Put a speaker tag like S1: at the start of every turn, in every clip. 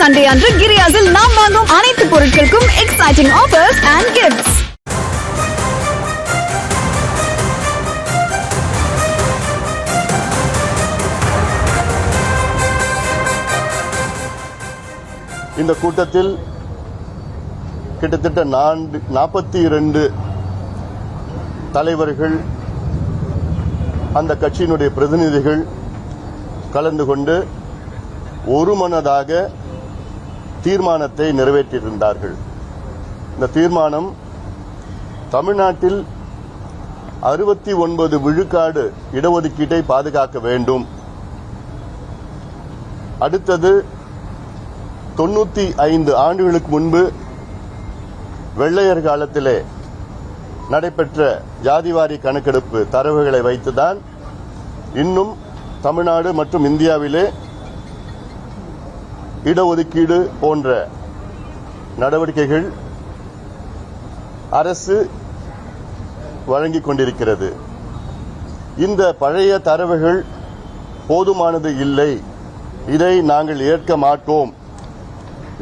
S1: Sunday அன்று கிரியாஸில் நாம் வாங்கும் அனைத்து பொருட்களுக்கும் எக்ஸைட்டிங் ஆஃபர்ஸ் அண்ட் கிஃப்ட்ஸ்.
S2: இந்த கூட்டத்தில் கிட்டத்தட்ட 42 தலைவர்கள், அந்த கட்சியினுடைய பிரதிநிதிகள் கலந்து கொண்டு ஒருமனதாக தீர்மானத்தை நிறைவேற்றியிருந்தார்கள். இந்த தீர்மானம் தமிழ்நாட்டில் 69 விழுக்காடு இடஒதுக்கீட்டை பாதுகாக்க வேண்டும். அடுத்தது 95 ஆண்டுகளுக்கு முன்பு வெள்ளையர் காலத்திலே நடைபெற்ற ஜாதிவாரி கணக்கெடுப்பு தரவுகளை வைத்துதான் இன்னும் தமிழ்நாடு மற்றும் இந்தியாவிலே இடஒதுக்கீடு போன்ற நடவடிக்கைகள் அரசு வழங்கிக் கொண்டிருக்கிறது. இந்த பழைய தரவுகள் போதுமானது இல்லை, இதை நாங்கள் ஏற்க மாட்டோம்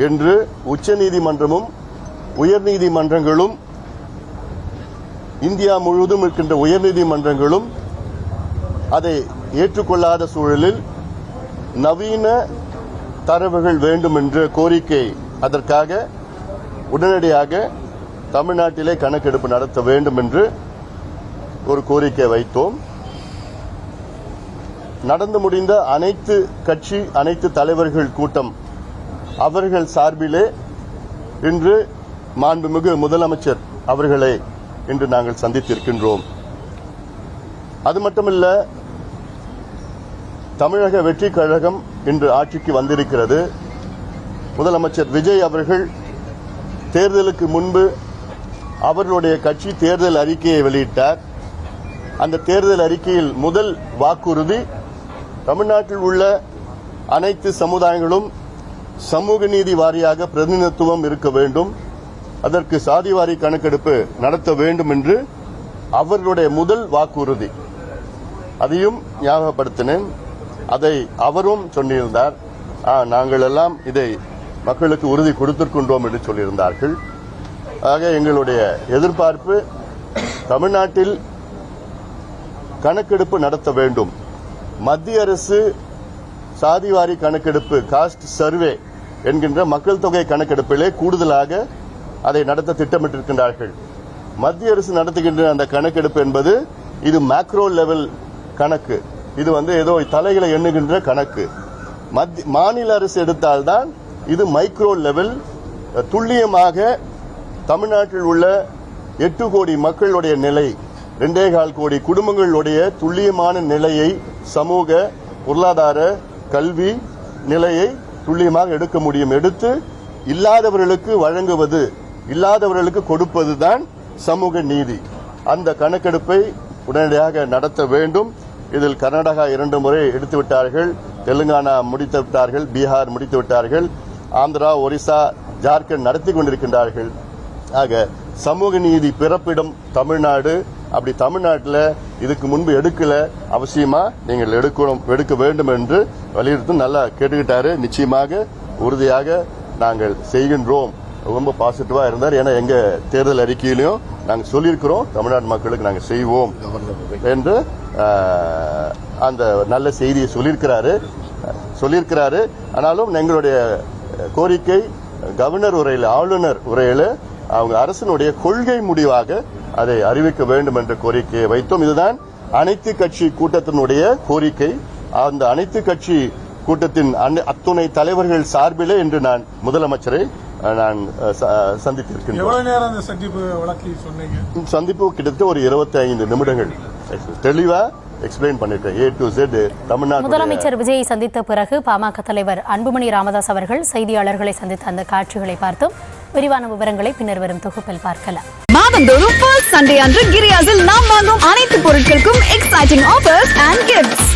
S2: என்று உச்சநீதிமன்றமும் உயர்நீதிமன்றங்களும், இந்தியா முழுவதும் இருக்கின்ற உயர்நீதிமன்றங்களும் அதை ஏற்றுக்கொள்ளாத சூழலில் நவீன தரவுகள் வேண்டும் என்ற கோரிக்கை, அதற்காக உடனடியாக தமிழ்நாட்டிலே கணக்கெடுப்பு நடத்த வேண்டும் என்று ஒரு கோரிக்கை வைத்தோம். நடந்து முடிந்த அனைத்து கட்சி அனைத்து தலைவர்கள் கூட்டம் அவர்கள் சார்பிலே இன்று மாண்புமிகு முதலமைச்சர் அவர்களை இன்று நாங்கள் சந்தித்திருக்கின்றோம். அது மட்டுமல்ல, தமிழக வெற்றி கழகம் இன்று ஆட்சிக்கு வந்திருக்கிறது. முதலமைச்சர் விஜய் அவர்கள் தேர்தலுக்கு முன்பு அவர்களுடைய கட்சி தேர்தல் அறிக்கையை வெளியிட்டார். அந்த தேர்தல் அறிக்கையில் முதல் வாக்குறுதி, தமிழ்நாட்டில் உள்ள அனைத்து சமுதாயங்களும் சமூக நீதி வாரியாக பிரதிநிதித்துவம் இருக்க வேண்டும், அதற்கு சாதிவாரி கணக்கெடுப்பு நடத்த வேண்டும் என்று அவர்களுடைய முதல் வாக்குறுதி. அதையும் ஞாபகப்படுத்தினேன். அதை அவரும் சொல்லியிருந்தார். நாங்கள் எல்லாம் இதை மக்களுக்கு உறுதி கொடுத்திருக்கின்றோம் என்று சொல்லியிருந்தார்கள். ஆக எங்களுடைய எதிர்பார்ப்பு, தமிழ்நாட்டில் கணக்கெடுப்பு நடத்த வேண்டும். மத்திய அரசு சாதிவாரி கணக்கெடுப்பு, காஸ்ட் சர்வே என்கின்ற மக்கள் தொகை கணக்கெடுப்பிலே கூடுதலாக அதை நடத்த திட்டமிட்டிருக்கின்றார்கள். மத்திய அரசு நடத்துகின்ற அந்த கணக்கெடுப்பு என்பது இது மேக்ரோ லெவல் கணக்கு, இது ஏதோ தலைகளை எண்ணுகின்ற கணக்கு. மாநில அரசு எடுத்தால்தான் இது மைக்ரோ லெவல், துல்லியமாக தமிழ்நாட்டில் உள்ள 8 கோடி மக்களுடைய நிலை, 2.25 கோடி குடும்பங்களுடைய துல்லியமான நிலையை, சமூக பொருளாதார கல்வி நிலையை துல்லியமாக எடுக்க முடியும். எடுத்து இல்லாதவர்களுக்கு வழங்குவது, இல்லாதவர்களுக்கு கொடுப்பதுதான் சமூக நீதி. அந்த கணக்கெடுப்பை உடனடியாக நடத்த வேண்டும். இதில் கர்நாடகா 2 முறை எடுத்து விட்டார்கள், தெலுங்கானா முடித்து விட்டார்கள், பீகார் முடித்து விட்டார்கள், ஆந்திரா, ஒரிசா, ஜார்க்கண்ட் நடத்தி கொண்டிருக்கின்றார்கள். ஆக சமூக நீதி பிறப்பிடம் தமிழ்நாடு. அப்படி தமிழ்நாட்டில் இதுக்கு முன்பு எடுக்கல, அவசியமா நீங்கள் எடுக்க வேண்டும் என்று வலியுறுத்தும். நல்லா கேட்டுக்கிட்டாரு. நிச்சயமாக உறுதியாக நாங்கள் செய்கின்றோம். ரொம்ப பாசிட்டிவா இருந்தார். ஏன்னா எங்க தேர்தல் அறிக்கையிலையும் நாங்கள் சொல்லியிருக்கிறோம், தமிழ்நாடு மக்களுக்கு நாங்கள் செய்வோம் என்று அந்த நல்ல செய்தியை சொல்லியிருக்கிறாரு. ஆனாலும் எங்களுடைய கோரிக்கை கவர்னர் உரையில், ஆளுநர் உரையில் அவங்க அரசினுடைய கொள்கை முடிவாக அதை அறிவிக்க வேண்டும் என்ற கோரிக்கையை வைத்தோம். இதுதான் அனைத்து கட்சி கூட்டத்தினுடைய கோரிக்கை. அந்த அனைத்து கட்சி கூட்டத்தின் அத்துணை தலைவர்கள் சார்பிலே இன்று நான் முதலமைச்சரை நான் சந்தித்திருக்கின்றேன். சந்திப்பு கிட்டத்தட்ட ஒரு 25 நிமிடங்கள் தெளிவா எக்ஸ்பிளைன் பண்ணிட்டேன், A to Z. தமிழ்நாடு
S3: முதலமைச்சர் விஜயை சந்தித்த பிறகு பாமக தலைவர் அன்புமணி ராமதாஸ் அவர்கள் செய்தியாளர்களை சந்தித்த அந்த காட்சிகளை பார்த்தோம். விரிவான விவரங்களை பின்னர் வரும் தொகுப்பில் பார்க்கலாம்.
S1: மாதந்தோறும் ஃபர்ஸ்ட் சண்டே அன்று கிரியாஸில் நாம் வாங்கும் அனைத்து பொருட்களுக்கும் எக்ஸைட்டிங் ஆஃபர்ஸ் அண்ட் கிஃப்ட்ஸ்.